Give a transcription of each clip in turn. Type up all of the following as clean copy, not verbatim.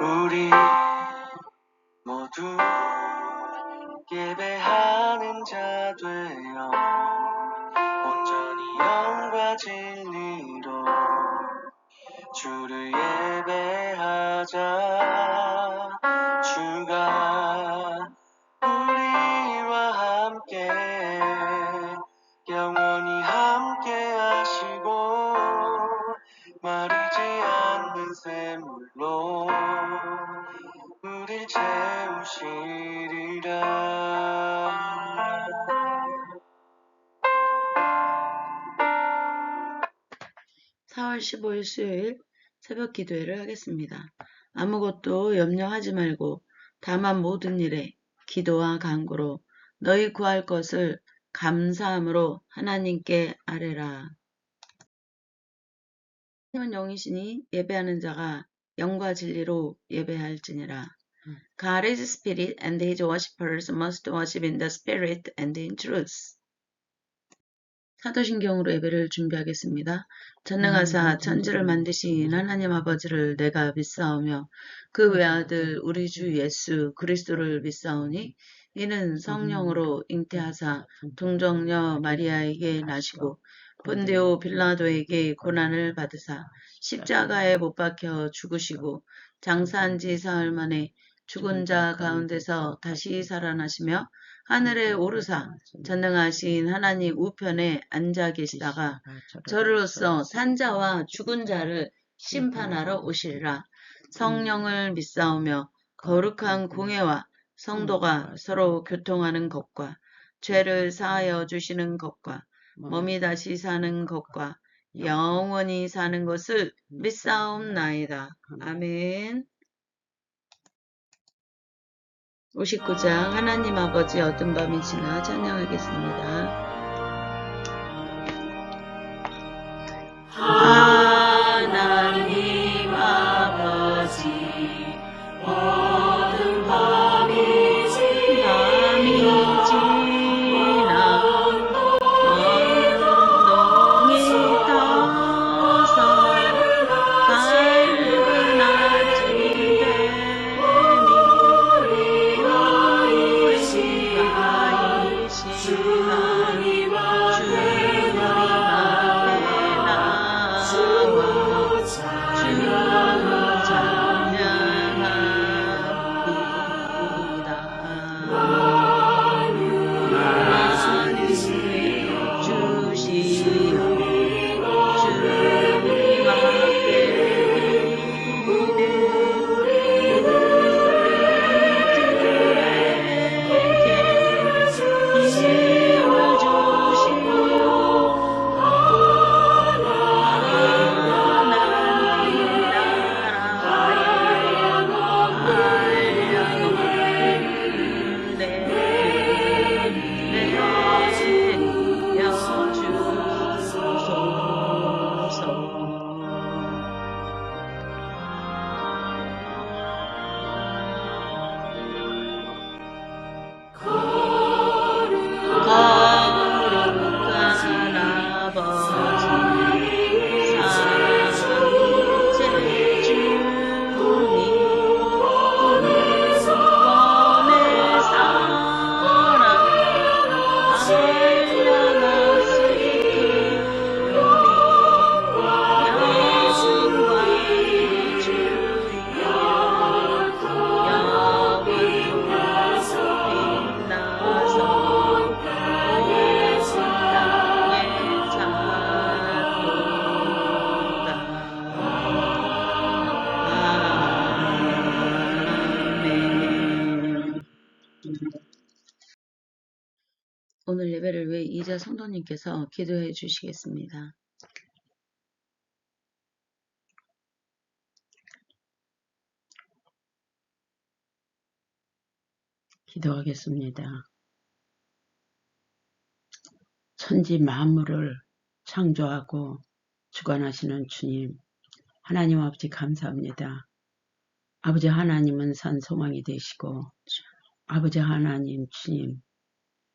우리 모두 예배하는 자 되어 온전히 영과 진리로 주를 예배하자. 주가 우리와 함께 영원히 함께 하시고 마르지 않는 샘물로 우릴 채우시리라. 4월 15일 수요일 새벽 기도회를 하겠습니다. 아무것도 염려하지 말고 다만 모든 일에 기도와 간구로 너희 구할 것을 감사함으로 하나님께 아뢰라. 하나님은 영이시니 예배하는 자가 영과 진리로 예배할지니라. God is spirit and his worshippers must worship in the spirit and in truth. 사도신경으로 예배를 준비하겠습니다. 전능하사 천지를 만드신 하나님 아버지를 내가 믿사오며 그 외아들 우리 주 예수 그리스도를 믿사오니 이는 성령으로 잉태하사 동정녀 마리아에게 나시고 본디오 빌라도에게 고난을 받으사 십자가에 못 박혀 죽으시고 장사한 지 사흘 만에 죽은 자 가운데서 다시 살아나시며 하늘에 오르사 전능하신 하나님 우편에 앉아 계시다가 저로서 산자와 죽은 자를 심판하러 오시리라. 성령을 믿사오며 거룩한 공회와 성도가 서로 교통하는 것과 죄를 사하여 주시는 것과 몸이 다시 사는 것과 영원히 사는 것을 믿사옵나이다. 아멘. 59장 하나님 아버지 어떤 밤이 지나 찬양하겠습니다. 하나님 아버지 어떤 밤이 지나 엉덩이 떠서 밝은 아침 주님 앞에 나와 주 찬양합니다. 많은 주시어 주님 앞에 오늘 예배를 위해 이자 성도님께서 기도해 주시겠습니다. 기도하겠습니다. 천지 만물을 창조하고 주관하시는 주님, 하나님 아버지 감사합니다. 아버지 하나님은 산 소망이 되시고 아버지 하나님 주님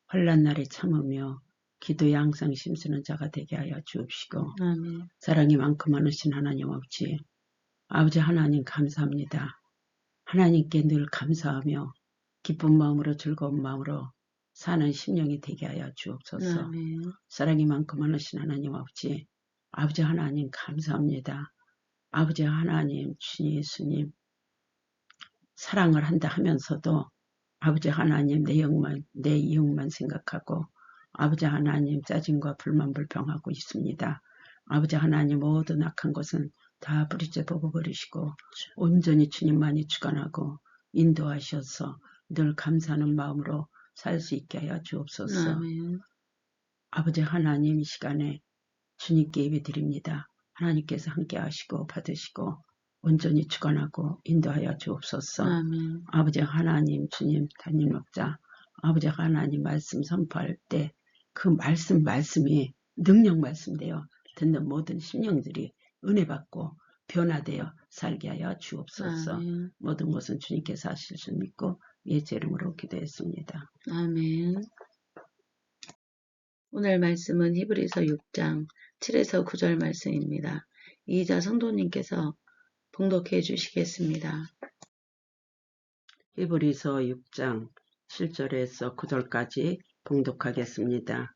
환난 날에 참으며 기도에 항상 힘쓰는 자가 되게 하여 주옵시고 아멘. 사랑이 많고 많으신 하나님 아버지 하나님 감사합니다. 하나님께 늘 감사하며 기쁜 마음으로 즐거운 마음으로 사는 심령이 되게 하여 주옵소서. 아멘. 사랑이 많고 많으신 하나님 아버지, 아버지 하나님 감사합니다. 아버지 하나님, 주님 예수님, 사랑을 한다 하면서도 아버지 하나님 내 이용만 생각하고 아버지 하나님 짜증과 불만 불평하고 있습니다. 아버지 하나님 모든 악한 것은 다 뿌리째 뽑아버리시고 온전히 주님만이 주관하고 인도하셔서 늘 감사하는 마음으로 살 수 있게 하여 주옵소서. 아멘. 아버지 하나님 이 시간에 주님께 예배드립니다. 하나님께서 함께 하시고 받으시고 온전히 주관하고 인도하여 주옵소서. 아멘. 아버지 하나님 주님 담임 목자 아버지 하나님 말씀 선포할 때 그 말씀이 능력 말씀되어 듣는 모든 심령들이 은혜 받고 변화되어 살게 하여 주옵소서. 아멘. 모든 것은 주님께서 하실 줄 믿고 예수 이름으로 기도했습니다. 아멘. 오늘 말씀은 히브리서 6장 7에서 9절 말씀입니다. 이자 성도님께서 봉독해 주시겠습니다. 히브리서 6장 7절에서 9절까지 봉독하겠습니다.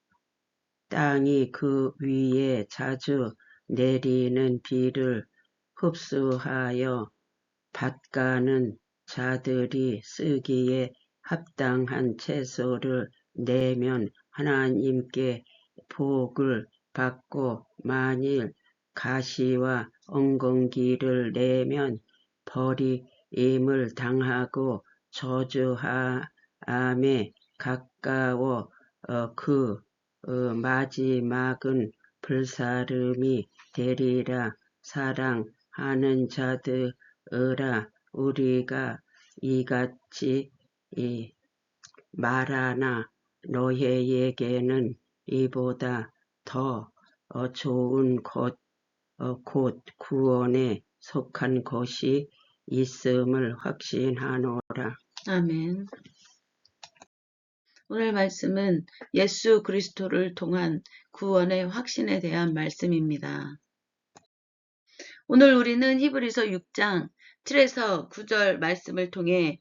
땅이 그 위에 자주 내리는 비를 흡수하여 밭가는 자들이 쓰기에 합당한 채소를 내면 하나님께 복을 받고 만일 가시와 엉겅기를 내면 버림을 당하고 저주함에 가까워 그 마지막은 불사름이 되리라. 사랑하는 자들아 우리가 이같이 말하나 너희에게는 이보다 더 좋은 곧 구원에 속한 것이 있음을 확신하노라. 아멘. 오늘 말씀은 예수 그리스도를 통한 구원의 확신에 대한 말씀입니다. 오늘 우리는 히브리서 6장 7에서 9절 말씀을 통해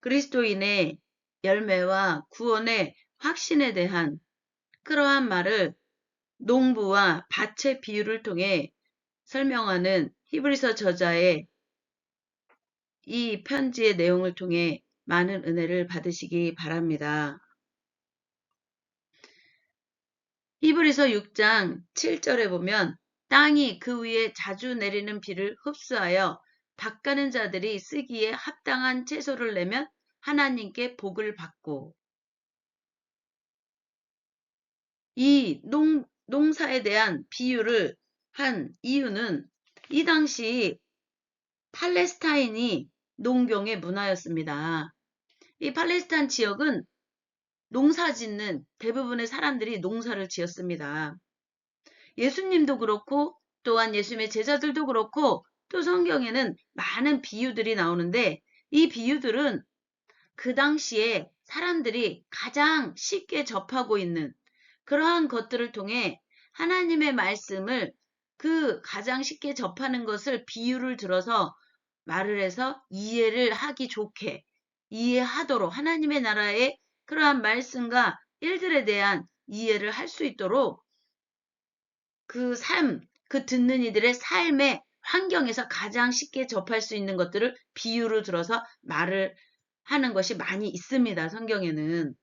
그리스도인의 열매와 구원의 확신에 대한 그러한 말을 농부와 밭의 비유를 통해 설명하는 히브리서 저자의 이 편지의 내용을 통해 많은 은혜를 받으시기 바랍니다. 히브리서 6장 7절에 보면 땅이 그 위에 자주 내리는 비를 흡수하여 밭가는 자들이 쓰기에 합당한 채소를 내면 하나님께 복을 받고, 이 농사에 대한 비유를 한 이유는 이 당시 팔레스타인이 농경의 문화였습니다. 이 팔레스타인 지역은 농사 짓는 대부분의 사람들이 농사를 지었습니다. 예수님도 그렇고 또한 예수님의 제자들도 그렇고 또 성경에는 많은 비유들이 나오는데 이 비유들은 그 당시에 사람들이 가장 쉽게 접하고 있는 그러한 것들을 통해 하나님의 말씀을 그 가장 쉽게 접하는 것을 비유를 들어서 말을 해서 이해를 하기 좋게 이해하도록 하나님의 나라의 그러한 말씀과 일들에 대한 이해를 할 수 있도록 그 듣는 이들의 삶의 환경에서 가장 쉽게 접할 수 있는 것들을 비유로 들어서 말을 하는 것이 많이 있습니다. 성경에는.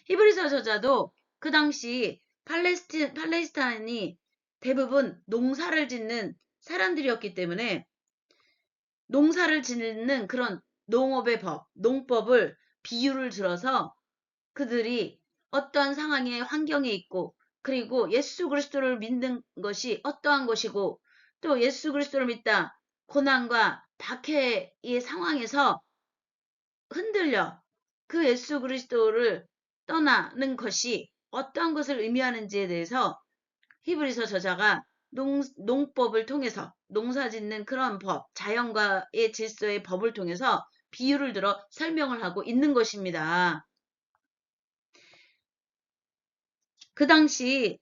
히브리서 저자도 그 당시 팔레스타인이 대부분 농사를 짓는 사람들이었기 때문에 농사를 짓는 그런 농업의 농법을 비유를 들어서 그들이 어떠한 상황의 환경에 있고 그리고 예수 그리스도를 믿는 것이 어떠한 것이고 또 예수 그리스도를 믿다 고난과 박해의 상황에서 흔들려 그 예수 그리스도를 떠나는 것이 어떠한 것을 의미하는지에 대해서 히브리서 저자가 농법을 통해서 농사 짓는 그런 법, 자연과의 질서의 법을 통해서 비유를 들어 설명을 하고 있는 것입니다. 그 당시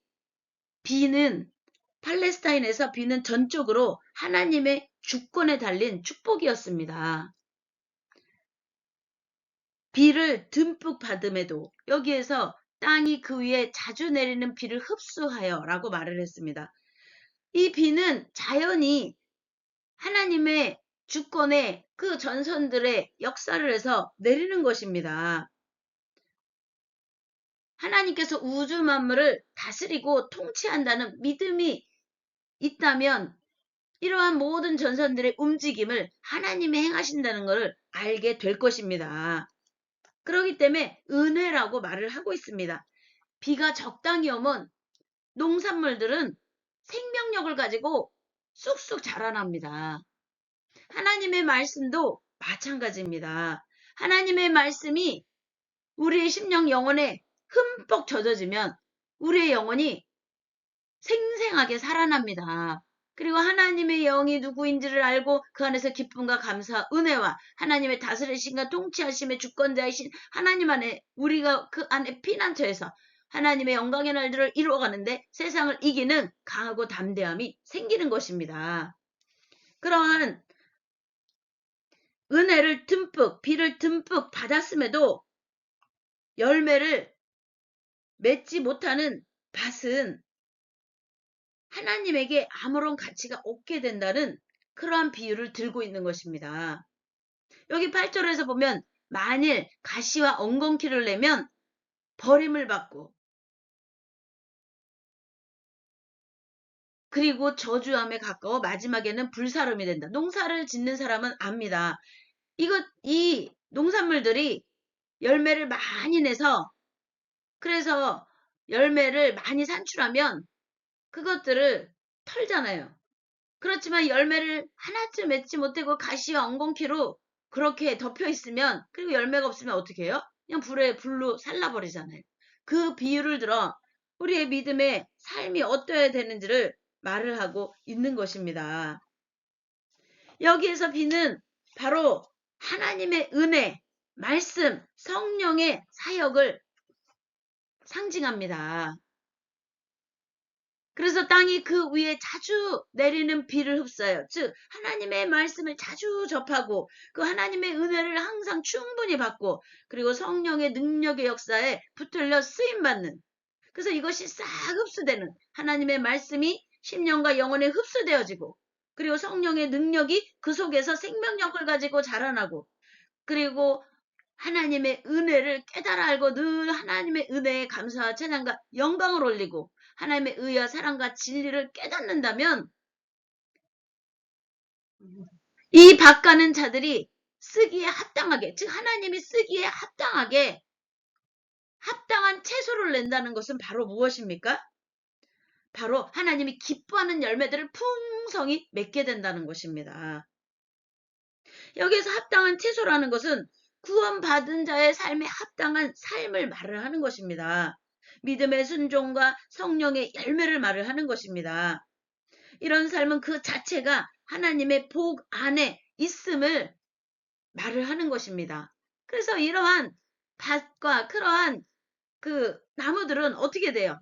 팔레스타인에서 비는 전적으로 하나님의 주권에 달린 축복이었습니다. 비를 듬뿍 받음에도 여기에서 땅이 그 위에 자주 내리는 비를 흡수하여 라고 말을 했습니다. 이 비는 자연히 하나님의 주권에 그 전선들의 역사를 해서 내리는 것입니다. 하나님께서 우주 만물을 다스리고 통치한다는 믿음이 있다면 이러한 모든 전선들의 움직임을 하나님이 행하신다는 것을 알게 될 것입니다. 그렇기 때문에 은혜라고 말을 하고 있습니다. 비가 적당히 오면 농산물들은 생명력을 가지고 쑥쑥 자라납니다. 하나님의 말씀도 마찬가지입니다. 하나님의 말씀이 우리의 심령 영혼에 흠뻑 젖어지면 우리의 영혼이 생생하게 살아납니다. 그리고 하나님의 영이 누구인지를 알고 그 안에서 기쁨과 감사, 은혜와 하나님의 다스리심과 통치하심의 주권자이신 하나님 안에 우리가 그 안에 피난처에서 하나님의 영광의 날들을 이루어가는데 세상을 이기는 강하고 담대함이 생기는 것입니다. 그러한 은혜를 듬뿍, 비를 듬뿍 받았음에도 열매를 맺지 못하는 밭은 하나님에게 아무런 가치가 없게 된다는 그러한 비유를 들고 있는 것입니다. 여기 8절에서 보면 만일 가시와 엉겅퀴를 내면 버림을 받고 그리고 저주함에 가까워 마지막에는 불사름이 된다. 농사를 짓는 사람은 압니다. 이 농산물들이 열매를 많이 내서 그래서 열매를 많이 산출하면 그것들을 털잖아요. 그렇지만 열매를 하나쯤 맺지 못하고 가시와 엉겅퀴로 그렇게 덮여 있으면 그리고 열매가 없으면 어떻게 해요? 그냥 불로 살라버리잖아요. 그 비유를 들어 우리의 믿음의 삶이 어떠해야 되는지를 말을 하고 있는 것입니다. 여기에서 비는 바로 하나님의 은혜, 말씀, 성령의 사역을 상징합니다. 그래서 땅이 그 위에 자주 내리는 비를 흡수하여 즉 하나님의 말씀을 자주 접하고 그 하나님의 은혜를 항상 충분히 받고 그리고 성령의 능력의 역사에 붙들려 쓰임받는 그래서 이것이 싹 흡수되는 하나님의 말씀이 심령과 영혼에 흡수되어지고 그리고 성령의 능력이 그 속에서 생명력을 가지고 자라나고 그리고 하나님의 은혜를 깨달아 알고 늘 하나님의 은혜에 감사와 찬양과 영광을 올리고 하나님의 의와 사랑과 진리를 깨닫는다면 이 밭가는 자들이 쓰기에 합당하게 즉 하나님이 쓰기에 합당하게 합당한 채소를 낸다는 것은 바로 무엇입니까? 바로 하나님이 기뻐하는 열매들을 풍성히 맺게 된다는 것입니다. 여기에서 합당한 채소라는 것은 구원받은 자의 삶에 합당한 삶을 말을 하는 것입니다. 믿음의 순종과 성령의 열매를 말을 하는 것입니다. 이런 삶은 그 자체가 하나님의 복 안에 있음을 말을 하는 것입니다. 그래서 이러한 밭과 그러한 그 나무들은 어떻게 돼요?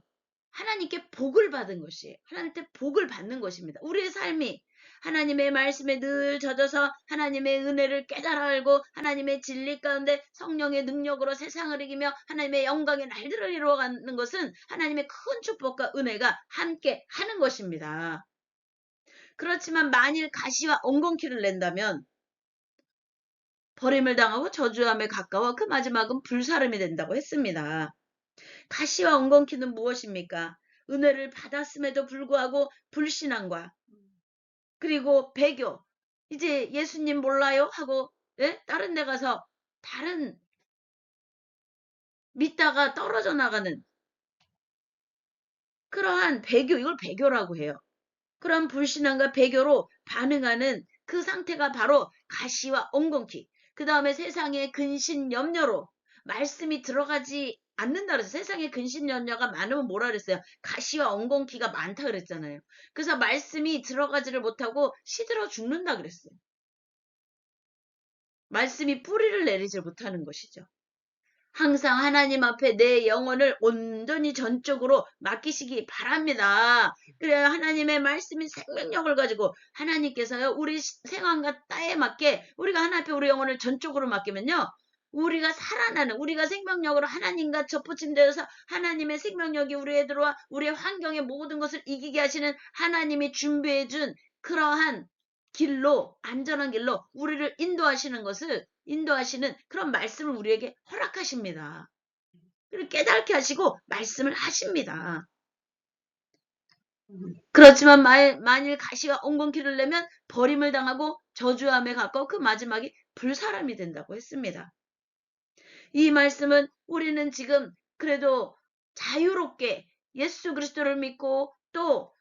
하나님께 복을 받은 것이에요. 하나님께 복을 받는 것입니다. 우리의 삶이 하나님의 말씀에 늘 젖어서 하나님의 은혜를 깨달아 알고 하나님의 진리 가운데 성령의 능력으로 세상을 이기며 하나님의 영광의 날들을 이루어가는 것은 하나님의 큰 축복과 은혜가 함께 하는 것입니다. 그렇지만 만일 가시와 엉겅퀴를 낸다면 버림을 당하고 저주함에 가까워 그 마지막은 불사름이 된다고 했습니다. 가시와 엉겅퀴는 무엇입니까? 은혜를 받았음에도 불구하고 불신앙과 그리고 배교 이제 예수님 몰라요? 하고 다른 데 가서 다른 믿다가 떨어져 나가는 그러한 배교 이걸 배교라고 해요. 그런 불신앙과 배교로 반응하는 그 상태가 바로 가시와 엉겅퀴 그 다음에 세상의 근신 염려로 말씀이 들어가지 않는다 그래서 세상에 근신 염려가 많으면 뭐라 그랬어요? 가시와 엉겅퀴가 많다 그랬잖아요. 그래서 말씀이 들어가지를 못하고 시들어 죽는다 그랬어요. 말씀이 뿌리를 내리지 못하는 것이죠. 항상 하나님 앞에 내 영혼을 온전히 전적으로 맡기시기 바랍니다. 그래야 하나님의 말씀이 생명력을 가지고 하나님께서요 우리 생활과 때에 맞게 우리가 하나님 앞에 우리 영혼을 전적으로 맡기면요 우리가 살아나는, 우리가 생명력으로 하나님과 접붙임되어서 하나님의 생명력이 우리에 들어와 우리의 환경의 모든 것을 이기게 하시는 하나님이 준비해준 그러한 길로, 안전한 길로 우리를 인도하시는 그런 말씀을 우리에게 허락하십니다. 그리고 깨닫게 하시고 말씀을 하십니다. 그렇지만 만일 가시가 엉겅퀴를 내면 버림을 당하고 저주함에 가까워 그 마지막이 불사람이 된다고 했습니다. 이 말씀은 우리는 지금 그래도 자유롭게 예수 그리스도를 믿고 또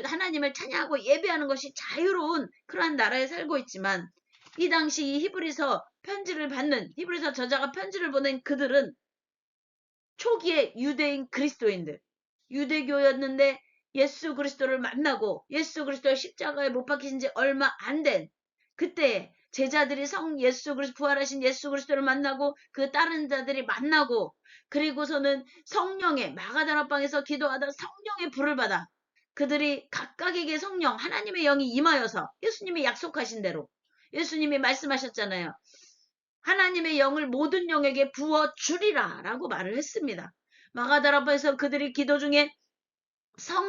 하나님을 찬양하고 예배하는 것이 자유로운 그러한 나라에 살고 있지만 이 당시 이 히브리서 저자가 편지를 보낸 그들은 초기에 유대인 그리스도인들, 유대교였는데 예수 그리스도를 만나고 예수 그리스도의 십자가에 못 박히신 지 얼마 안 된 그때 제자들이 부활하신 예수 그리스도를 만나고 그 다른 자들이 만나고 그리고서는 성령의 마가다락방에서 기도하다 성령의 불을 받아 그들이 각각에게 성령 하나님의 영이 임하여서 예수님이 약속하신 대로 예수님이 말씀하셨잖아요. 하나님의 영을 모든 영에게 부어주리라 라고 말을 했습니다. 마가다락방에서 그들이 기도 중에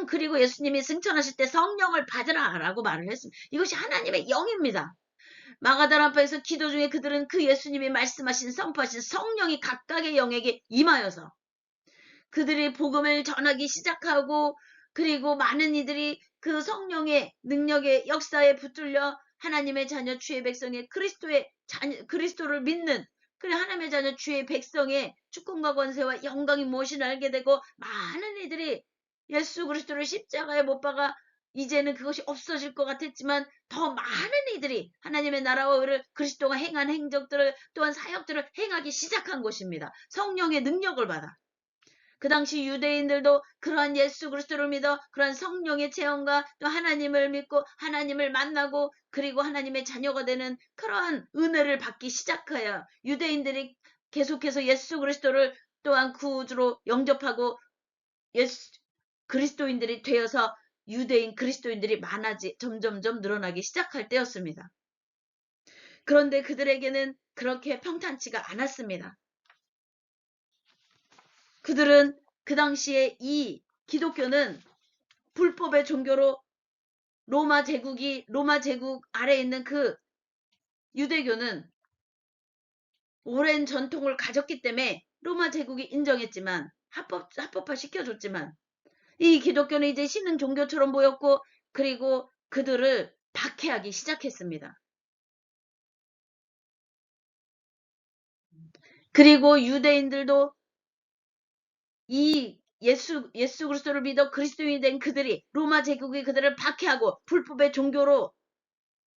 그리고 예수님이 승천하실 때 성령을 받으라 라고 말을 했습니다. 이것이 하나님의 영입니다. 마가다락방에서 기도 중에 그들은 그 예수님이 말씀하신 선포하신 성령이 각각의 영에게 임하여서 그들이 복음을 전하기 시작하고 그리고 많은 이들이 그 성령의 능력의 역사에 붙들려 하나님의 자녀 주의 백성의 그리스도를 믿는 하나님의 자녀 주의 백성의 주권과 권세와 영광이 무엇인지 알게 되고 많은 이들이 예수 그리스도를 십자가에 못 박아 이제는 그것이 없어질 것 같았지만 더 많은 이들이 하나님의 나라와 의를 그리스도가 행한 행적들을 또한 사역들을 행하기 시작한 것입니다. 성령의 능력을 받아. 그 당시 유대인들도 그러한 예수 그리스도를 믿어 그러한 성령의 체험과 또 하나님을 믿고 하나님을 만나고 그리고 하나님의 자녀가 되는 그러한 은혜를 받기 시작하여 유대인들이 계속해서 예수 그리스도를 또한 구주로 영접하고 그리스도인들이 되어서 유대인 그리스도인들이 점점점 늘어나기 시작할 때였습니다. 그런데 그들에게는 그렇게 평탄치가 않았습니다. 그들은 그 당시에 이 기독교는 불법의 종교로 로마 제국 아래에 있는 그 유대교는 오랜 전통을 가졌기 때문에 로마 제국이 인정했지만 합법화 시켜줬지만 이 기독교는 이제 신흥 종교처럼 보였고 그리고 그들을 박해하기 시작했습니다. 그리고 유대인들도 이 예수 그리스도를 믿어 그리스도인이 된 그들이 로마 제국이 그들을 박해하고 불법의 종교로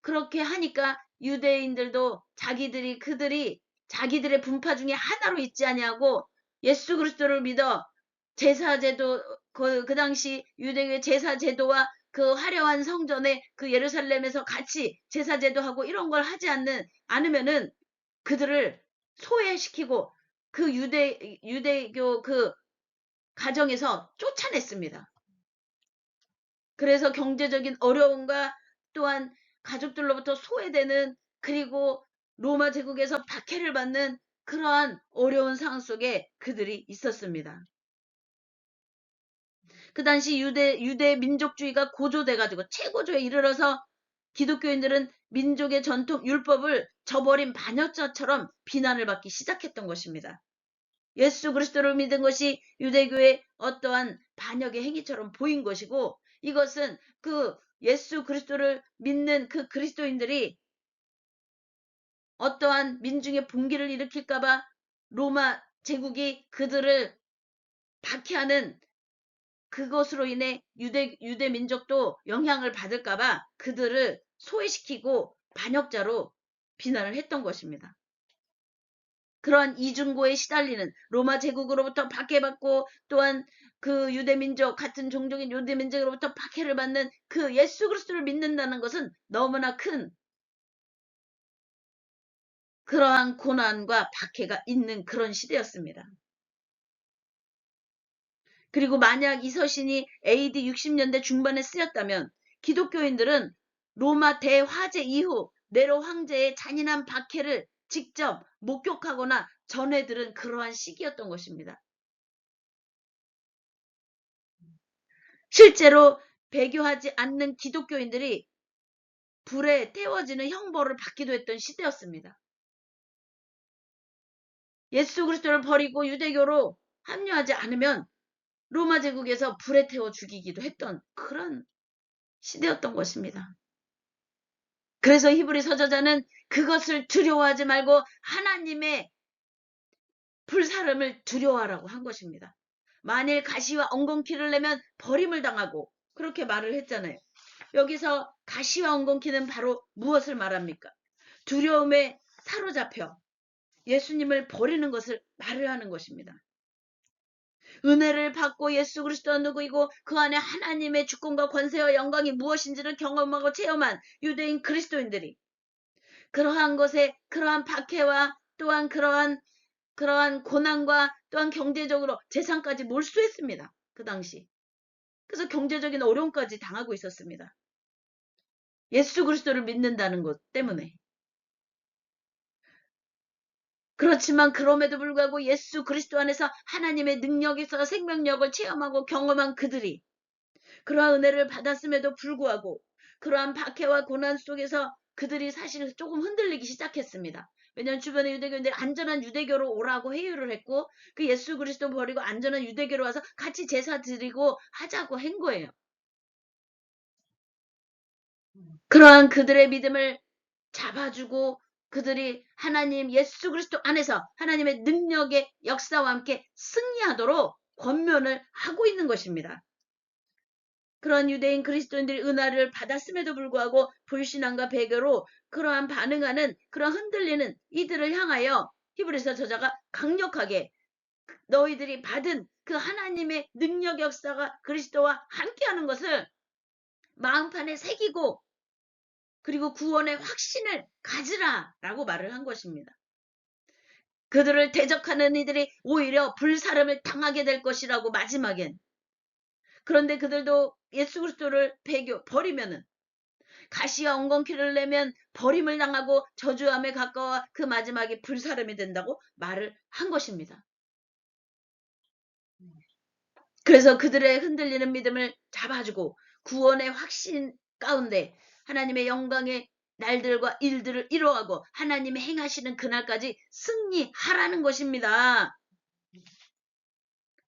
그렇게 하니까 유대인들도 그들이 자기들의 분파 중에 하나로 있지 아니하고 예수 그리스도를 믿어 제사제도 그 당시 유대교의 제사제도와 그 화려한 성전에 그 예루살렘에서 같이 제사제도하고 이런 걸 하지 않으면은 그들을 소외시키고 그 유대교 그 가정에서 쫓아냈습니다. 그래서 경제적인 어려움과 또한 가족들로부터 소외되는 그리고 로마 제국에서 박해를 받는 그러한 어려운 상황 속에 그들이 있었습니다. 그 당시 유대 민족주의가 고조돼가지고 최고조에 이르러서 기독교인들은 민족의 전통 율법을 저버린 반역자처럼 비난을 받기 시작했던 것입니다. 예수 그리스도를 믿은 것이 유대교의 어떠한 반역의 행위처럼 보인 것이고 이것은 그 예수 그리스도를 믿는 그 그리스도인들이 어떠한 민중의 분기를 일으킬까봐 로마 제국이 그들을 박해하는 그것으로 인해 유대 민족도 영향을 받을까봐 그들을 소외시키고 반역자로 비난을 했던 것입니다. 그러한 이중고에 시달리는 로마 제국으로부터 박해받고 또한 그 유대민족 같은 종족인 유대민족으로부터 박해를 받는 그 예수 그리스도를 믿는다는 것은 너무나 큰 그러한 고난과 박해가 있는 그런 시대였습니다. 그리고 만약 이 서신이 AD 60년대 중반에 쓰였다면 기독교인들은 로마 대화재 이후 네로 황제의 잔인한 박해를 직접 목격하거나 전해 들은 그러한 시기였던 것입니다. 실제로 배교하지 않는 기독교인들이 불에 태워지는 형벌을 받기도 했던 시대였습니다. 예수 그리스도를 버리고 유대교로 합류하지 않으면 로마 제국에서 불에 태워 죽이기도 했던 그런 시대였던 것입니다. 그래서 히브리서 저자는 그것을 두려워하지 말고 하나님의 불사름을 두려워하라고 한 것입니다. 만일 가시와 엉겅퀴를 내면 버림을 당하고 그렇게 말을 했잖아요. 여기서 가시와 엉겅퀴는 바로 무엇을 말합니까? 두려움에 사로잡혀 예수님을 버리는 것을 말을 하는 것입니다. 은혜를 받고 예수 그리스도가 누구이고 그 안에 하나님의 주권과 권세와 영광이 무엇인지를 경험하고 체험한 유대인 그리스도인들이 그러한 것에 그러한 박해와 또한 그러한 고난과 또한 경제적으로 재산까지 몰수했습니다. 그 당시. 그래서 경제적인 어려움까지 당하고 있었습니다. 예수 그리스도를 믿는다는 것 때문에. 그렇지만 그럼에도 불구하고 예수 그리스도 안에서 하나님의 능력에서 생명력을 체험하고 경험한 그들이 그러한 은혜를 받았음에도 불구하고 그러한 박해와 고난 속에서 그들이 사실 조금 흔들리기 시작했습니다. 왜냐하면 주변의 유대교인들이 안전한 유대교로 오라고 회유를 했고 그 예수 그리스도 버리고 안전한 유대교로 와서 같이 제사 드리고 하자고 한 거예요. 그러한 그들의 믿음을 잡아주고 그들이 하나님 예수 그리스도 안에서 하나님의 능력의 역사와 함께 승리하도록 권면을 하고 있는 것입니다. 그런 유대인 그리스도인들이 은혜를 받았음에도 불구하고 불신앙과 배교로 그러한 반응하는 그런 흔들리는 이들을 향하여 히브리서 저자가 강력하게 너희들이 받은 그 하나님의 능력 역사가 그리스도와 함께하는 것을 마음판에 새기고 그리고 구원의 확신을 가지라라고 말을 한 것입니다. 그들을 대적하는 이들이 오히려 불사름을 당하게 될 것이라고 마지막엔. 그런데 그들도 예수 그리스도를 버리면은 가시와 엉겅퀴를 내면 버림을 당하고 저주함에 가까워 그 마지막에 불사름이 된다고 말을 한 것입니다. 그래서 그들의 흔들리는 믿음을 잡아주고 구원의 확신 가운데 하나님의 영광의 날들과 일들을 이루어가고 하나님의 행하시는 그날까지 승리하라는 것입니다.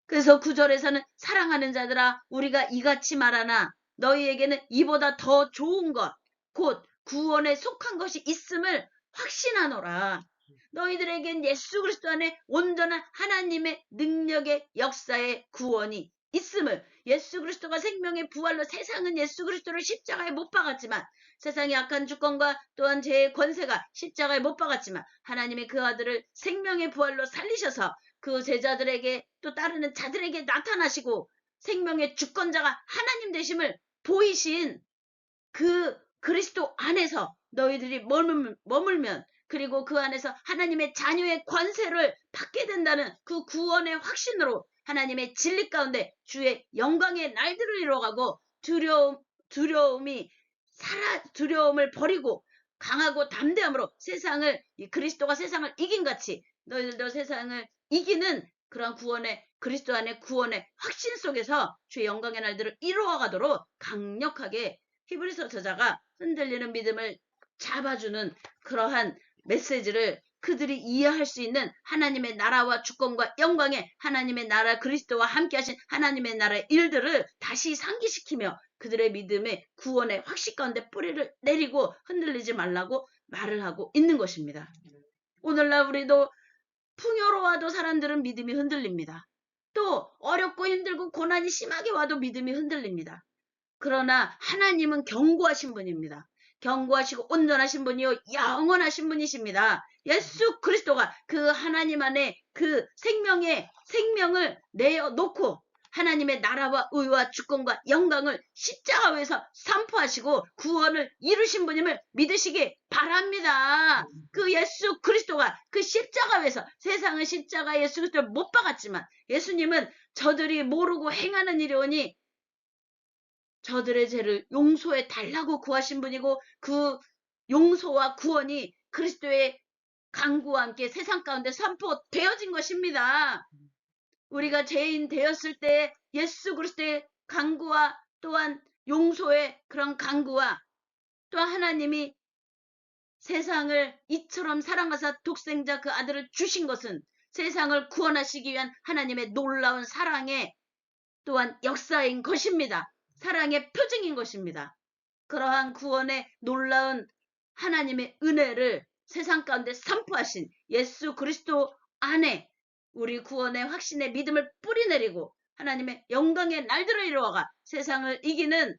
그래서 9절에서는 사랑하는 자들아 우리가 이같이 말하나 너희에게는 이보다 더 좋은 것 곧 구원에 속한 것이 있음을 확신하노라. 너희들에겐 예수 그리스도 안에 온전한 하나님의 능력의 역사의 구원이 있음을 예수 그리스도가 생명의 부활로 세상은 예수 그리스도를 십자가에 못 박았지만 세상의 악한 주권과 또한 죄의 권세가 십자가에 못 박았지만 하나님의 그 아들을 생명의 부활로 살리셔서 그 제자들에게 또 따르는 자들에게 나타나시고 생명의 주권자가 하나님 되심을 보이신 그 그리스도 안에서 너희들이 머물면 그리고 그 안에서 하나님의 자녀의 권세를 받게 된다는 그 구원의 확신으로 하나님의 진리 가운데 주의 영광의 날들을 이뤄가고 두려움을 버리고 강하고 담대함으로 그리스도가 세상을 이긴 같이 너희들도 세상을 이기는 그런 구원의 그리스도 안의 구원의 확신 속에서 주의 영광의 날들을 이루어가도록 강력하게 히브리서 저자가 흔들리는 믿음을 잡아주는 그러한 메시지를 그들이 이해할 수 있는 하나님의 나라와 주권과 영광의 하나님의 나라 그리스도와 함께 하신 하나님의 나라의 일들을 다시 상기시키며 그들의 믿음의 구원의 확신 가운데 뿌리를 내리고 흔들리지 말라고 말을 하고 있는 것입니다. 오늘날 우리도 풍요로워도 사람들은 믿음이 흔들립니다. 또 어렵고 힘들고 고난이 심하게 와도 믿음이 흔들립니다. 그러나 하나님은 경고하신 분입니다. 경고하시고 온전하신 분이요 영원하신 분이십니다. 예수 그리스도가 그 하나님 안에 그 생명을 내어놓고 하나님의 나라와 의와 주권과 영광을 십자가에서 선포하시고 구원을 이루신 분임을 믿으시기 바랍니다. 그 예수 그리스도가 그 십자가에서 세상은 십자가 예수 그리스도를 못 박았지만 예수님은 저들이 모르고 행하는 일이오니 저들의 죄를 용서해 달라고 구하신 분이고 그 용서와 구원이 그리스도의 강구와 함께 세상 가운데 선포되어진 것입니다. 우리가 죄인 되었을 때 예수 그리스도의 강구와 또한 용서의 그런 강구와 또 하나님이 세상을 이처럼 사랑하사 독생자 그 아들을 주신 것은 세상을 구원하시기 위한 하나님의 놀라운 사랑의 또한 역사인 것입니다. 사랑의 표징인 것입니다. 그러한 구원의 놀라운 하나님의 은혜를 세상 가운데 선포하신 예수 그리스도 안에 우리 구원의 확신의 믿음을 뿌리내리고 하나님의 영광의 날들을 이루어가 세상을 이기는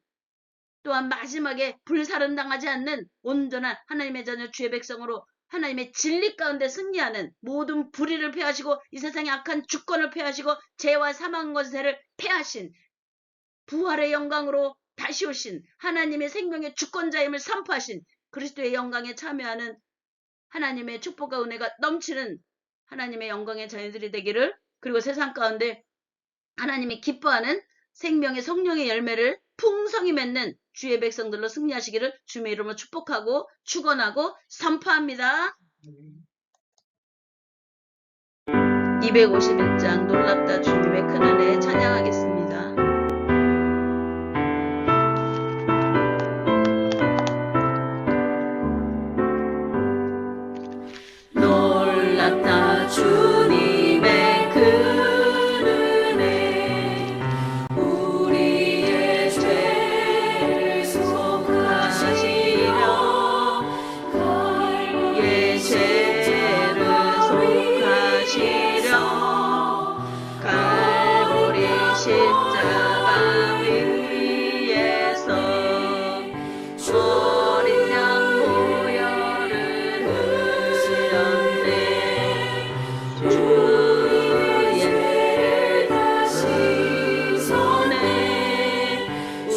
또한 마지막에 불살음당하지 않는 온전한 하나님의 자녀 주의 백성으로 하나님의 진리 가운데 승리하는 모든 불의를 패하시고 이 세상의 악한 주권을 패하시고 죄와 사망 권세를 패하신 부활의 영광으로 다시 오신 하나님의 생명의 주권자임을 선포하신 그리스도의 영광에 참여하는 하나님의 축복과 은혜가 넘치는 하나님의 영광의 자녀들이 되기를, 그리고 세상 가운데 하나님이 기뻐하는 생명의 성령의 열매를 풍성히 맺는 주의 백성들로 승리하시기를 주님의 이름으로 축복하고 축원하고 선포합니다. 251장 놀랍다 주님의 큰 은혜 찬양하겠습니다. 놀랍다 주님의 큰 은혜 우리의 죄를 속하시려 우리의 죄를 속하시려 갈보리 십자가 위에서 어린 양 보혈을 흘렸네. 주의 다시 손에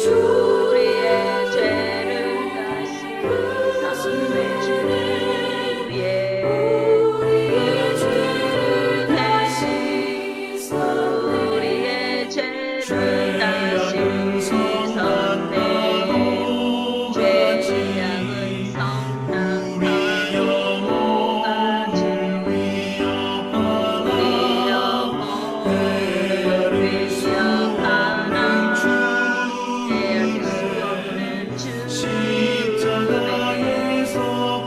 우리의 죄를 다시 샀네. 주의 죄를 다시 우리의 죄를 다시 씻었네. 죄악은 성난 사고가 우리 영혼을 위협하나 헤아릴 수 없는 주님의 십자가에서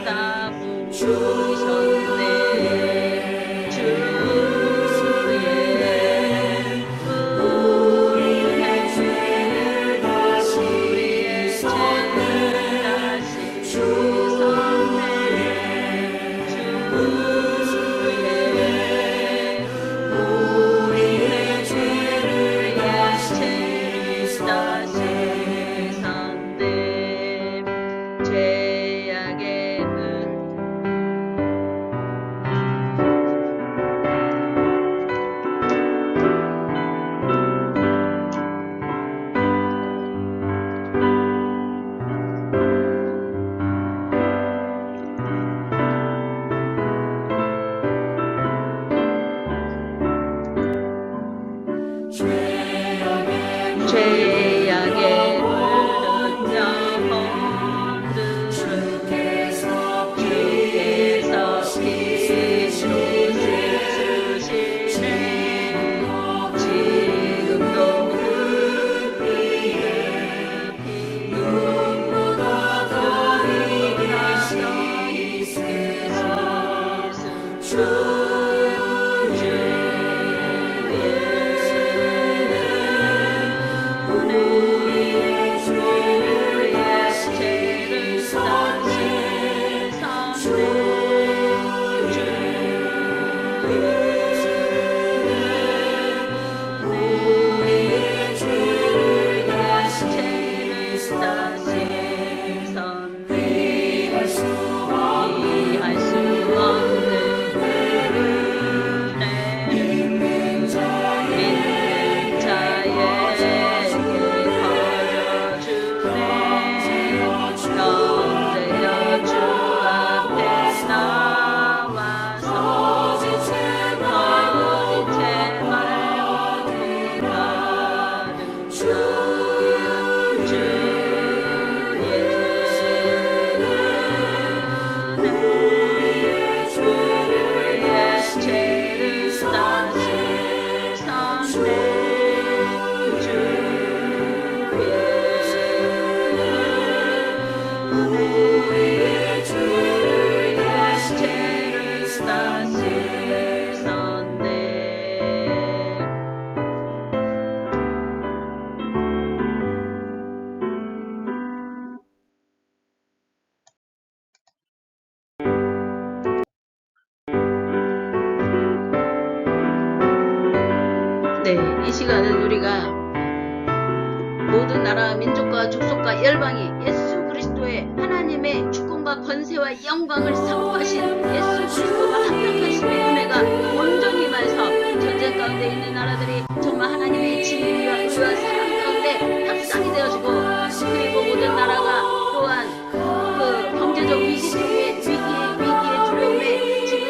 다 보이셨네. 주의 우리의 죄를 다시 씻었네. 우리의 죄를 다시 씻었네. 죄악의 우리의 죄를 다 씻었네. 네, 이 시간은 우리가 모든 나라, 민족과 족속과 열방이 예수 그리스도의 하나님의 주권과 권세와 영광을 선포하신 예수 그리스도가 합력하심의 은혜가 온전히 임해서 전쟁 가운데 있는 나라들이 정말 하나님의 진리와 의와 사랑 가운데 합상이 되어지고, 그리고 모든 나라가 또한 그 경제적 위기 속에 위기의 두려움에 지금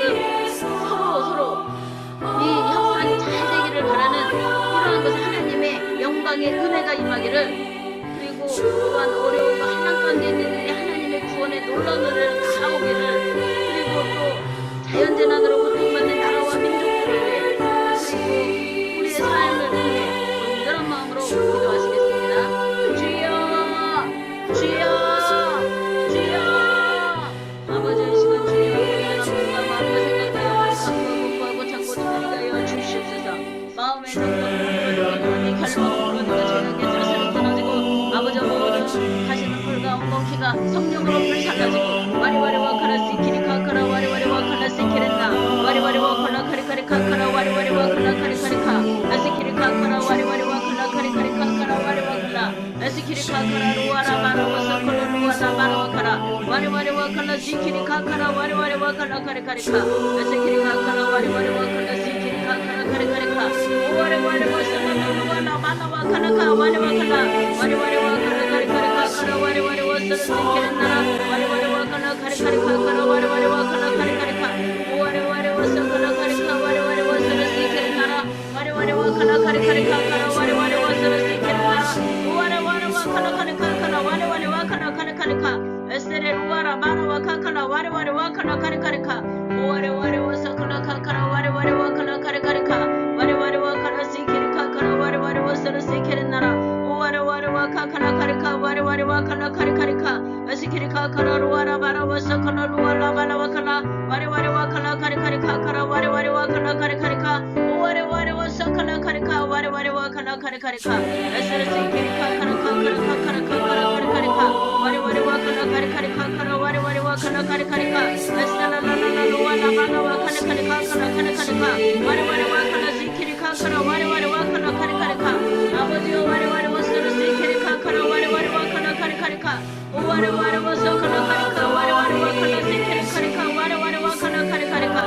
서로 이 협상이 잘 되기를 바라는 이러한 것을 하나님의 영광의 은혜가 임하기를, 그리고 또한 어려움과 환난 가운데 있는 일이 하나님의 구원의 놀라운 은혜를 다가오기를, 그리고 또 자연재난으로 고통받는 나라와 민족들을 위해, 그리고 우리의 삶을 위해 온전한 마음으로 기도하시겠습니다. 주여, 주여, 주여. 아버지, 이 시간 주님 앞에 나라 몸과 마음과 생각하여 감사하고 복구하고 창고도 누리게 하여 주시옵소서. 마음의 정성으로 결박으로 죄악의 들스를 끊어지고, 아버지 모든 가시는 불과 엉겅퀴가 성령으로 불살라지고, 와리와리와 카라시 키리카카라 와리와리와 칼라시 키렌나 와리와리와 콜라 카리카리카카라 와리와리와 콜라 카리카리카 에스키리카카라 와리와리와 콜라 카리카리카카라 와리와 콜라 에스키리카카라 루와라 마라와사 콜라 루와라 마라와카라 와리와리와 콜라 시키리카카라 와리와리와 콜라 카리카리카 에스키리카카라 와리와리와 콜라 시키리카카라 카리카리카 오와리와리와 살라나 루와라 마라와 카라카 와리와 콜라 와리와리와 콜라 카리카리카카라 와리와리와 살라시키렌나라 와리와리와 콜라 카리카리카카라 와리와리와 콜라 카리카리카 오와리와리와 살라카리카 와리와리와 살라시키렌나라 와리와리와 콜라 카리카리카카라 와리와리와 살라시키렌나라 오와리와리와 콜라 카리카카라 와리와리와 콜라 카리카리카 에스레 루와라 마라와 카카라 와리와리와 콜라 카리카리카 오와리와리와 살라카라 카카라 와리와리와 콜라 카리카리카 와리와리와 콜라 시키리카카라 와리와리와 살라시키렌나라 오와리와리와 카카라 카리카 와리와리와 콜라 카리카리카 에스키리카카라 루와라 마라와 살라카라 루와라 마라와 콜라 와리와리와 콜라 카리카리카카라 와리와리와 콜라 카리카리카 오와리와리와 살라카라 카리카 와리와리와 콜라 카리카리카 에스레시키리카카라 카카라 카리카리카 와리와리와 콜라 카리카리카카라 와리와리와 콜라 카리카리카 에스라라라라 루와라 마라와 카리카리카카라 카리카리카 와리와리와 콜라 시키리카카라 와리와리와 콜라 카리카리카 아버지여 와리와리와 살라시키리카카라 와리와리와 콜라 카리카리카 오와리와리와 살라카라 카리카 와리와리와 콜라 시키리카리카 와리와리와 콜라 카리카리카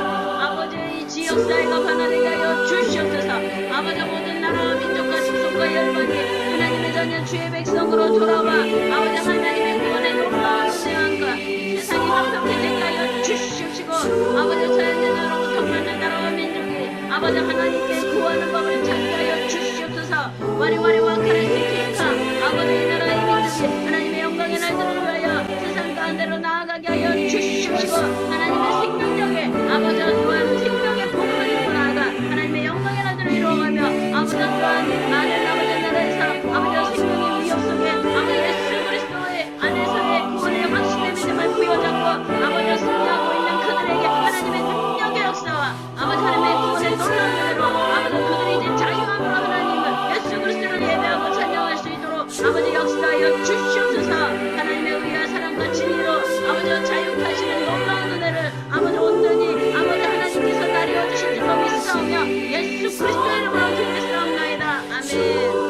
아버지의 이 지역 사회가 가난하게 하여 주시옵소서. 아버지 모든 나라와 민족과 족속과 열방이 하나님의 자녀 주의 백성으로 돌아와 아버지 하나님의 구원의 놀라운 은혜함과 세상이 합력해지게 하여 주시옵시고, 아버지 자연재난으로 고통받는 나라와 민족이 아버지 하나님께 구하는 법을 찾게 하여 주시옵소서. 와리와리와 카레시키리카 아버지 이 나라의 민족이 하나님의 영광의 날들을 위하여 세상 가운데로 나아가게 하여 주시옵시고, 하나님의 생명력에 아버지 또한 생명의 복음을 입고 나아가 하나님의 영광의 날들을 이루어가며 아버지 또한 많은 아버지 나라에서 아버지 생명의 위협 속에 아버지 예수 그리스도의 안에서의 구원의 확신의 믿음을 부여잡고 아버지 승리하고 있는 그들에게 하나님의 능력의 역사와 아버지 하나님의 구원의 놀라운 은혜로 아버지 그들이 이제 자유함으로 하나님을 예수 그리스도를 예배하고 찬양할 수 있도록 아버지 역사하여 주시옵소서. 하나님의 의와 사랑과 진리로 아버지 자유케 하시는 놀라운 은혜를 아버지 온전히 아버지 하나님께서 나리워 주실 줄로 믿사오며 예수 그리스도의 이름으로 기도했사옵나이다. 아멘.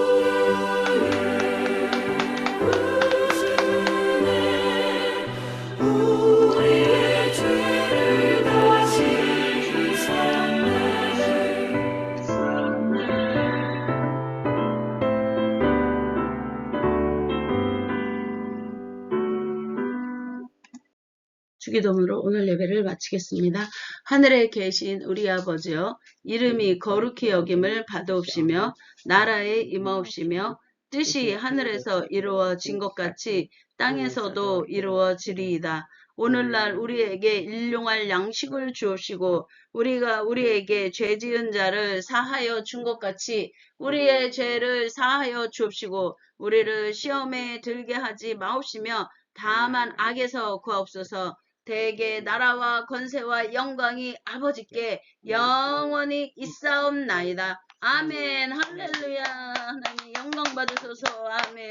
주기도문으로 오늘 예배를 마치겠습니다. 하늘에 계신 우리 아버지여, 이름이 거룩히 여김을 받아옵시며 나라에 임하옵시며 뜻이 하늘에서 이루어진 것 같이 땅에서도 이루어지리이다. 오늘날 우리에게 일용할 양식을 주옵시고 우리가 우리에게 죄 지은 자를 사하여 준 것 같이 우리의 죄를 사하여 주옵시고 우리를 시험에 들게 하지 마옵시며 다만 악에서 구하옵소서. 대개 나라와 권세와 영광이 아버지께 영원히 있사옵나이다. 아멘. 할렐루야. 하나님 영광 받으소서. 아멘.